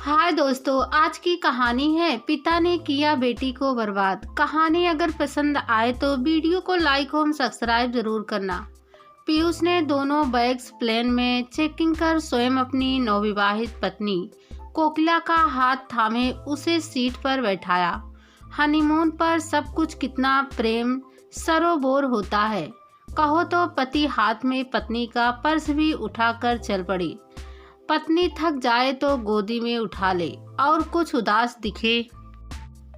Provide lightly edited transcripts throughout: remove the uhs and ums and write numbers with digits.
हाय दोस्तों, आज की कहानी है पिता ने किया बेटी को बर्बाद। कहानी अगर पसंद आए तो वीडियो को लाइक और सब्सक्राइब जरूर करना। पीयूष ने दोनों बैग्स प्लेन में चेकिंग कर स्वयं अपनी नवविवाहित पत्नी कोकिला का हाथ थामे उसे सीट पर बैठाया। हनीमून पर सब कुछ कितना प्रेम सरोबोर होता है। कहो तो पति हाथ में पत्नी का पर्स भी उठाकर चल पड़ी। पत्नी थक जाए तो गोदी में उठा ले और कुछ उदास दिखे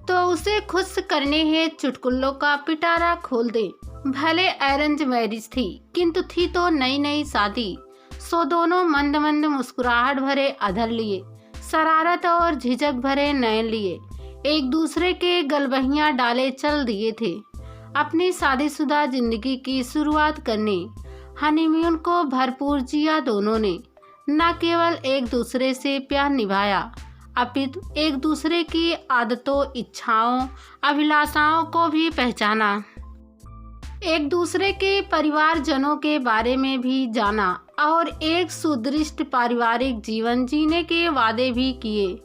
तो उसे खुश करने हेतु चुटकुलों का पिटारा खोल दे। भले अरेंज मैरिज थी किंतु थी तो नई नई शादी। सो दोनों मंद मंद मुस्कुराहट भरे अधर लिए, शरारत और झिझक भरे नयन लिए, एक दूसरे के गलबहियां डाले चल दिए थे अपनी शादीशुदा जिंदगी की शुरुआत करने। हनीमून को भरपूर जिया दोनों ने। न केवल एक दूसरे से प्यार निभाया अपितु एक दूसरे की आदतों, इच्छाओं, अभिलाषाओं को भी पहचाना। एक दूसरे के परिवारजनों के बारे में भी जाना और एक सुदृढ़ पारिवारिक जीवन जीने के वादे भी किए।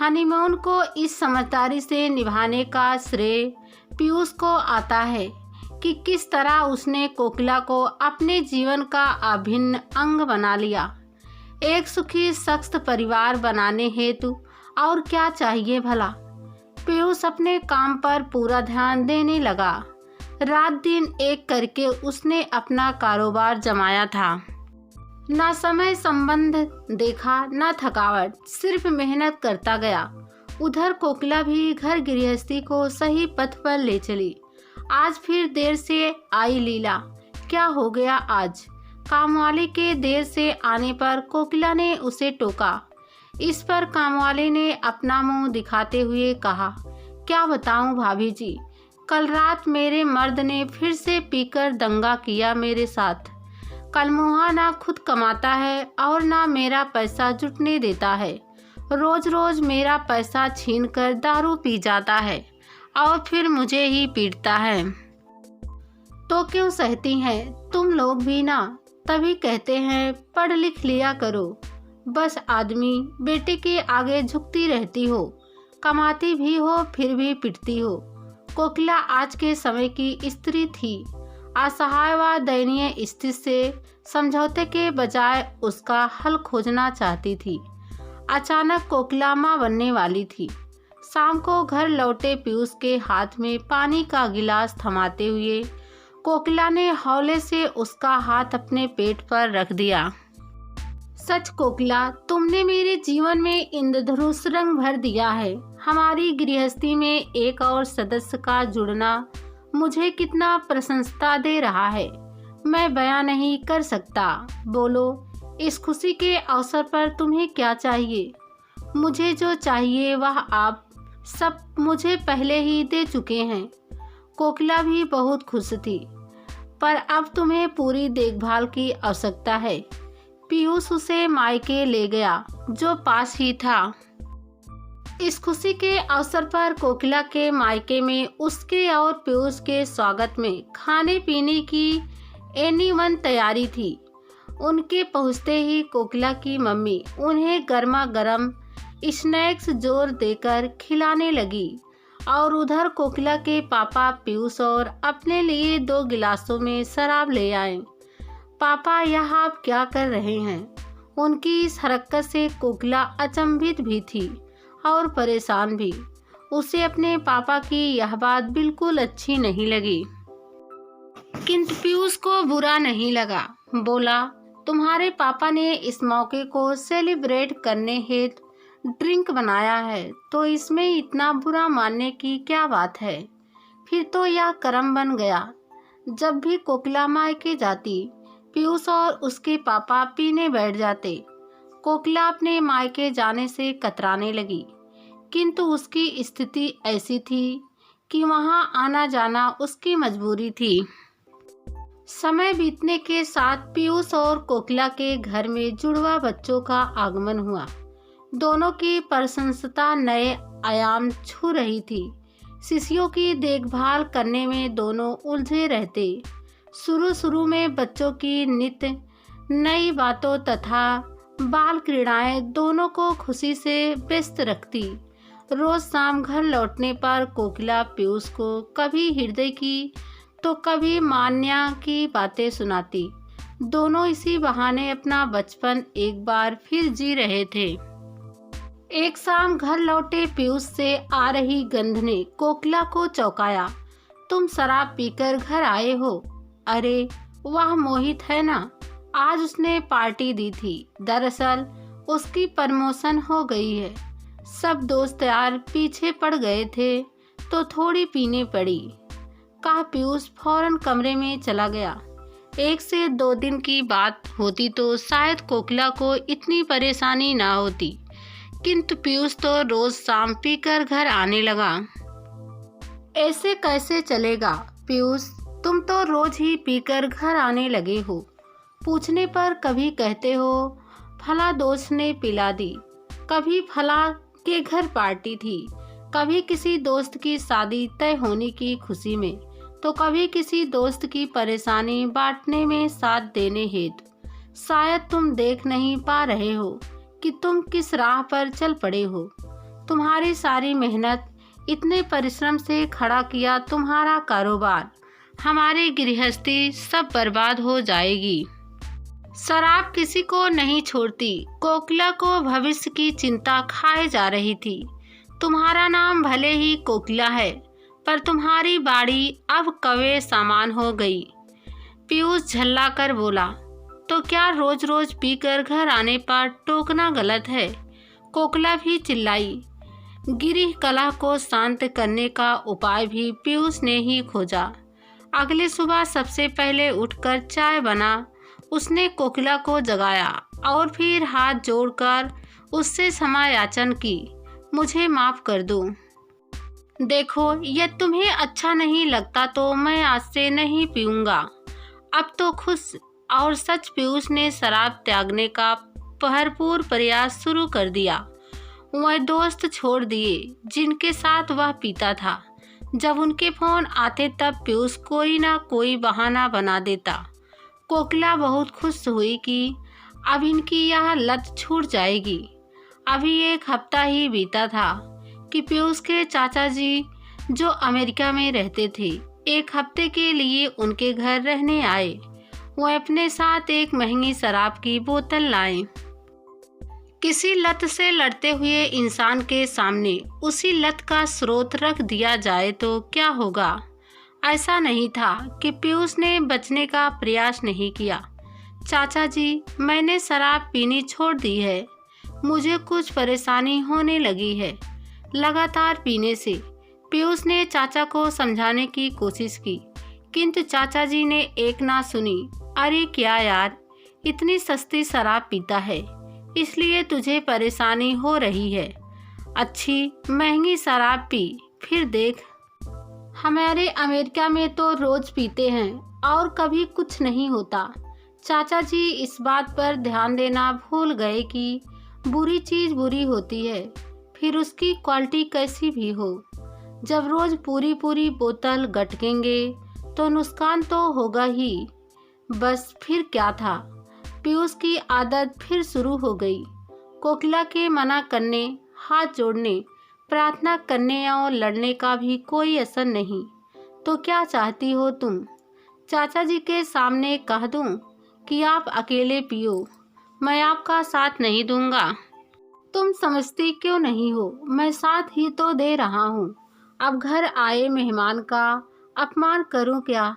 हनीमून को इस समझदारी से निभाने का श्रेय पीयूष को आता है कि किस तरह उसने कोकिला को अपने जीवन का अभिन्न अंग बना लिया। एक सुखी सख्त परिवार बनाने हेतु और क्या चाहिए भला। पीयूष अपने काम पर पूरा ध्यान देने लगा। रात दिन एक करके उसने अपना कारोबार जमाया था। न समय संबंध देखा न थकावट, सिर्फ मेहनत करता गया। उधर कोकिला भी घर गृहस्थी को सही पथ पर ले चली। आज फिर देर से आई लीला। क्या हो गया आज? कामवाली के देर से आने पर कोकिला ने उसे टोका। इस पर कामवाली ने अपना मुंह दिखाते हुए कहा, क्या बताऊं भाभी जी, कल रात मेरे मर्द ने फिर से पीकर दंगा किया मेरे साथ। कलमुहा ना खुद कमाता है और ना मेरा पैसा जुटने देता है। रोज रोज मेरा पैसा छीनकर दारू पी जाता है और फिर मुझे ही पीटता है। तो क्यों सहती हैं तुम लोग भी ना? तभी कहते हैं पढ़ लिख लिया करो। बस आदमी बेटे के आगे झुकती रहती हो, कमाती भी हो फिर भी पिटती हो। कोकिला आज के समय की स्त्री थी। असहाय व दयनीय स्थिति से समझौते के बजाय उसका हल खोजना चाहती थी। अचानक कोकिला मां बनने वाली थी। शाम को घर लौटे पीयूष के हाथ में पानी का गिलास थमाते हुए कोकिला ने हौले से उसका हाथ अपने पेट पर रख दिया। सच कोकिला, तुमने मेरे जीवन में इंद्रधनुष रंग भर दिया है। हमारी गृहस्थी में एक और सदस्य का जुड़ना मुझे कितना प्रसन्नता दे रहा है, मैं बयां नहीं कर सकता। बोलो, इस खुशी के अवसर पर तुम्हें क्या चाहिए? मुझे जो चाहिए वह आप सब मुझे पहले ही दे चुके हैं। कोकिला भी बहुत खुश थी, पर अब तुम्हें पूरी देखभाल की आवश्यकता है। पीयूष उसे मायके ले गया जो पास ही था। इस खुशी के अवसर पर कोकिला के मायके में उसके और पीयूष के स्वागत में खाने पीने की एनी-वन तैयारी थी। उनके पहुंचते ही कोकिला की मम्मी उन्हें गर्मा गर्म स्नैक्स जोर देकर खिलाने लगी और उधर कोकिला के पापा पीयूष और अपने लिए 2 गिलासों में शराब ले आए। पापा, यह आप क्या कर रहे हैं? उनकी इस हरकत से कोकिला अचंभित भी थी और परेशान भी। उसे अपने पापा की यह बात बिल्कुल अच्छी नहीं लगी, किंतु पीयूष को बुरा नहीं लगा। बोला, तुम्हारे पापा ने इस मौके को सेलिब्रेट करने हेतु ड्रिंक बनाया है तो इसमें इतना बुरा मानने की क्या बात है? फिर तो यह कर्म बन गया। जब भी कोकिला मायके जाती, पीयूष और उसके पापा पीने बैठ जाते। कोकिला अपने मायके जाने से कतराने लगी, किंतु उसकी स्थिति ऐसी थी कि वहां आना जाना उसकी मजबूरी थी। समय बीतने के साथ पीयूष और कोकिला के घर में जुड़वा बच्चों का आगमन हुआ। दोनों की प्रशंसता नए आयाम छू रही थी। शिशुओं की देखभाल करने में दोनों उलझे रहते। शुरू में बच्चों की नित्य नई बातों तथा बाल क्रीड़ाएं दोनों को खुशी से व्यस्त रखती। रोज शाम घर लौटने पर कोकिला पीयूष को कभी हृदय की तो कभी मान्या की बातें सुनाती। दोनों इसी बहाने अपना बचपन एक बार फिर जी रहे थे। एक शाम घर लौटे पीयूष से आ रही गंध ने कोकिला को चौंकाया। तुम शराब पीकर घर आए हो? अरे वह मोहित है ना, आज उसने पार्टी दी थी। दरअसल उसकी प्रमोशन हो गई है। सब दोस्त यार पीछे पड़ गए थे तो थोड़ी पीने पड़ी, कहा पीयूष फौरन कमरे में चला गया। 1 से 2 दिन की बात होती तो शायद कोकिला को इतनी परेशानी ना होती, किंतु पीयूष तो रोज शाम पीकर घर आने लगा। ऐसे कैसे चलेगा पीयूष, तुम तो रोज ही पीकर घर आने लगे हो। पूछने पर कभी कहते हो फला दोस्त ने पिला दी, कभी फला के घर पार्टी थी, कभी किसी दोस्त की शादी तय होने की खुशी में, तो कभी किसी दोस्त की परेशानी बांटने में साथ देने हेतु। शायद तुम देख नहीं पा रहे हो कि तुम किस राह पर चल पड़े हो। तुम्हारी सारी मेहनत, इतने परिश्रम से खड़ा किया तुम्हारा कारोबार, हमारी गृहस्थी सब बर्बाद हो जाएगी। शराब किसी को नहीं छोड़ती। कोकिला को भविष्य की चिंता खाए जा रही थी। तुम्हारा नाम भले ही कोकिला है, पर तुम्हारी बाड़ी अब कौवे सामान हो गई। पीयूष झल्ला कर बोला, तो क्या रोज रोज पीकर घर आने पर टोकना गलत है? कोकिला भी चिल्लाई। गिरी कलह को शांत करने का उपाय भी पीयूष ने ही खोजा। अगले सुबह सबसे पहले उठकर चाय बना उसने कोकिला को जगाया और फिर हाथ जोड़कर उससे क्षमा याचन की। मुझे माफ कर दो। देखो, यह तुम्हें अच्छा नहीं लगता तो मैं आज से नहीं पीऊंगा। अब तो खुश और सच पीयूष ने शराब त्यागने का भरपूर प्रयास शुरू कर दिया। वह दोस्त छोड़ दिए जिनके साथ वह पीता था। जब उनके फोन आते तब पीयूष कोई ना कोई बहाना बना देता। कोकिला बहुत खुश हुई कि अब इनकी यह लत छूट जाएगी। अभी 1 हफ्ता ही बीता था कि पीयूष के चाचा जी जो अमेरिका में रहते थे 1 हफ्ते के लिए उनके घर रहने आए। वह अपने साथ एक महंगी शराब की बोतल लाए। किसी लत से लड़ते हुए इंसान के सामने उसी लत का स्रोत रख दिया जाए तो क्या होगा? ऐसा नहीं था कि पीयूष ने बचने का प्रयास नहीं किया। चाचा जी, मैंने शराब पीनी छोड़ दी है। मुझे कुछ परेशानी होने लगी है लगातार पीने से। पीयूष ने चाचा को समझाने की कोशिश की, किंतु चाचा जी ने एक ना सुनी। अरे क्या यार, इतनी सस्ती शराब पीता है इसलिए तुझे परेशानी हो रही है। अच्छी महंगी शराब पी, फिर देख। हमारे अमेरिका में तो रोज पीते हैं और कभी कुछ नहीं होता। चाचा जी इस बात पर ध्यान देना भूल गए कि बुरी चीज़ बुरी होती है, फिर उसकी क्वालिटी कैसी भी हो। जब रोज पूरी पूरी बोतल गटकेंगे तो नुकसान तो होगा ही। बस फिर क्या था, पीयूष की आदत फिर शुरू हो गई। कोकिला के मना करने, हाथ जोड़ने, प्रार्थना करने और लड़ने का भी कोई असर नहीं। तो क्या चाहती हो तुम? चाचा जी के सामने कह दूं कि आप अकेले पियो, मैं आपका साथ नहीं दूंगा? तुम समझती क्यों नहीं हो? मैं साथ ही तो दे रहा हूँ। अब घर आए मेहमान का अपमान करूँ क्या?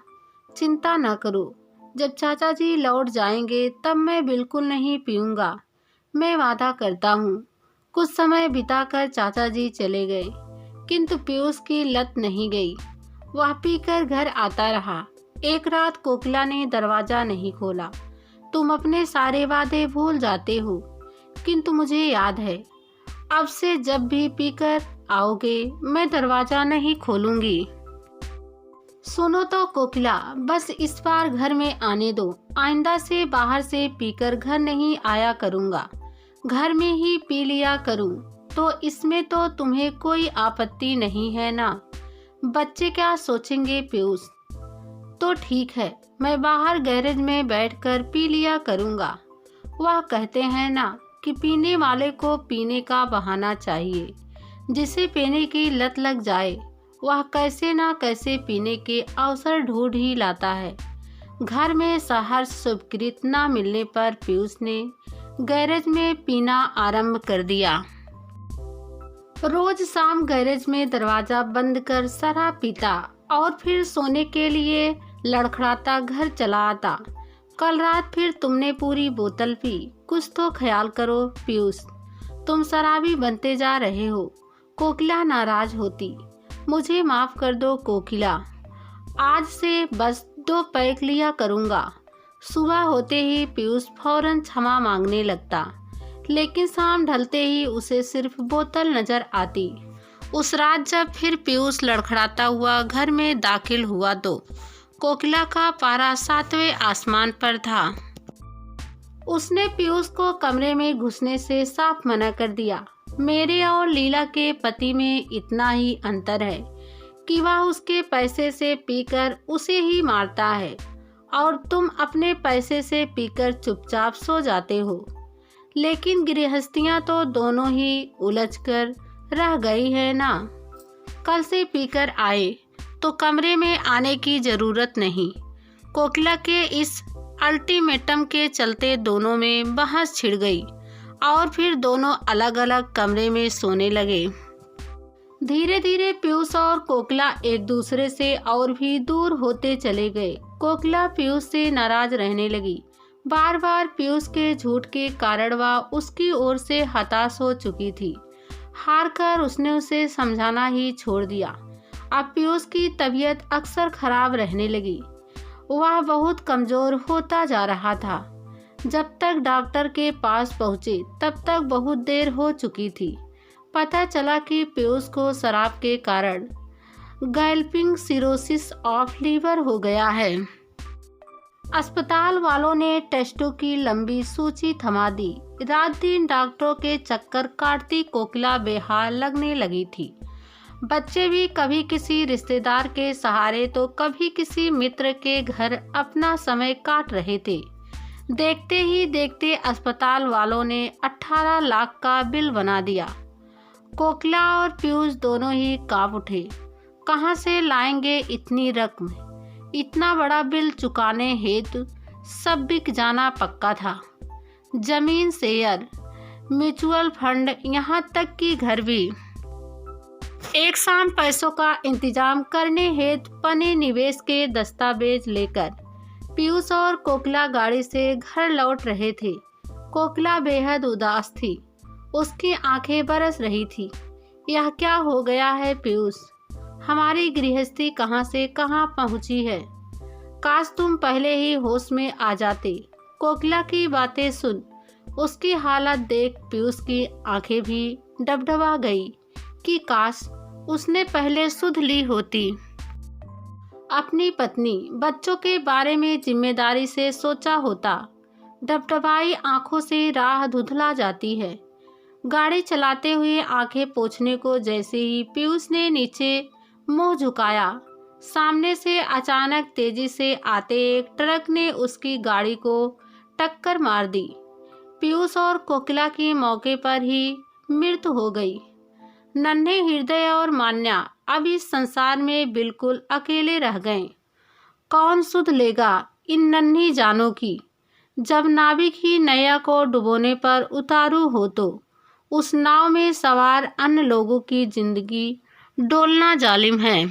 चिंता न करो, जब चाचा जी लौट जाएंगे तब मैं बिल्कुल नहीं पीऊँगा, मैं वादा करता हूँ। कुछ समय बिताकर चाचा जी चले गए, किंतु पीयूष की लत नहीं गई। वह पीकर घर आता रहा। एक रात कोकिला ने दरवाजा नहीं खोला। तुम अपने सारे वादे भूल जाते हो, किंतु मुझे याद है, अब से जब भी पीकर आओगे मैं दरवाजा नहीं खोलूंगी। सुनो तो कोकिला, बस इस बार घर में आने दो। आइंदा से बाहर से पीकर घर नहीं आया करूँगा, घर में ही पी लिया करूँ। तो इसमें तो तुम्हें कोई आपत्ति नहीं है ना? बच्चे क्या सोचेंगे पीयूष? तो ठीक है, मैं बाहर गैरेज में बैठकर पी लिया करूँगा। वह कहते हैं ना कि पीने वाले को पीने का बहाना चाहिए, जिसे पीने की लत लग जाए वह कैसे ना कैसे पीने के अवसर ढूंढ ही लाता है। घर में सहर्ष शुभकृत न मिलने पर पीयूष ने गैरेज में पीना आरंभ कर दिया। रोज शाम गैरेज में दरवाजा बंद कर शराब पीता और फिर सोने के लिए लड़खड़ाता घर चला आता। कल रात फिर तुमने पूरी बोतल पी। कुछ तो ख्याल करो पीयूष, तुम शराबी बनते जा रहे हो। कोकिला नाराज होती। मुझे माफ कर दो कोकिला, आज से बस 2 पैक लिया करूँगा। सुबह होते ही पीयूष फौरन क्षमा मांगने लगता, लेकिन शाम ढलते ही उसे सिर्फ बोतल नजर आती। उस रात जब फिर पीयूष लड़खड़ाता हुआ घर में दाखिल हुआ तो कोकिला का पारा 7वें आसमान पर था। उसने पीयूष को कमरे में घुसने से साफ मना कर दिया। मेरे और लीला के पति में इतना ही अंतर है कि वह उसके पैसे से पीकर उसे ही मारता है और तुम अपने पैसे से पीकर चुपचाप सो जाते हो। लेकिन गृहस्थियां तो दोनों ही उलझकर रह गई है ना। कल से पीकर आए तो कमरे में आने की जरूरत नहीं। कोकिला के इस अल्टीमेटम के चलते दोनों में बहस छिड़ गई और फिर दोनों अलग अलग कमरे में सोने लगे। धीरे धीरे पीयूष और कोकिला एक दूसरे से और भी दूर होते चले गए। कोकिला पीयूष से नाराज रहने लगी। बार बार पीयूष के झूठ के कारण वह उसकी ओर से हताश हो चुकी थी। हार कर उसने उसे समझाना ही छोड़ दिया। अब पीयूष की तबीयत अक्सर खराब रहने लगी। वह बहुत कमजोर होता जा रहा था। जब तक डॉक्टर के पास पहुंचे तब तक बहुत देर हो चुकी थी। पता चला कि पीयूष को शराब के कारण गैल्पिंग सिरोसिस ऑफ लीवर हो गया है। अस्पताल वालों ने टेस्टों की लंबी सूची थमा दी। रात दिन डॉक्टरों के चक्कर काटती कोकिला बेहाल लगने लगी थी। बच्चे भी कभी किसी रिश्तेदार के सहारे तो कभी किसी मित्र के घर अपना समय काट रहे थे। देखते ही देखते अस्पताल वालों ने 18 लाख का बिल बना दिया। कोकिला और पीयूष दोनों ही कांप उठे। कहां से लाएंगे इतनी रकम? इतना बड़ा बिल चुकाने हेतु सब बिक जाना पक्का था। जमीन, शेयर, म्यूचुअल फंड, यहाँ तक कि घर भी। एक शाम पैसों का इंतजाम करने हेतु पने निवेश के दस्तावेज लेकर पीयूष और कोकिला गाड़ी से घर लौट रहे थे। कोकिला बेहद उदास थी। उसकी आंखें बरस रही थी। यह क्या हो गया है पीयूष? हमारी गृहस्थी कहां से कहां पहुंची है? काश तुम पहले ही होश में आ जाते। कोकिला की बातें सुन, उसकी हालत देख पीयूष की आंखें भी डबडबा गई कि काश उसने पहले सुध ली होती। अपनी पत्नी, बच्चों के बारे में जिम्मेदारी से सोचा होता। डबडबाई आंखों से राह धुंधला जाती है। गाड़ी चलाते हुए आंखें पोंछने को जैसे ही पीयूष ने नीचे मुंह झुकाया, सामने से अचानक तेजी से आते एक ट्रक ने उसकी गाड़ी को टक्कर मार दी। पीयूष और कोकिला की मौके पर ही मृत्यु हो गई। नन्हे हृदय और मान्या अब इस संसार में बिल्कुल अकेले रह गए। कौन सुध लेगा इन नन्ही जानों की? जब नाविक ही नैया को डुबोने पर उतारू हो तो उस नाव में सवार अन्य लोगों की जिंदगी डोलना जालिम है।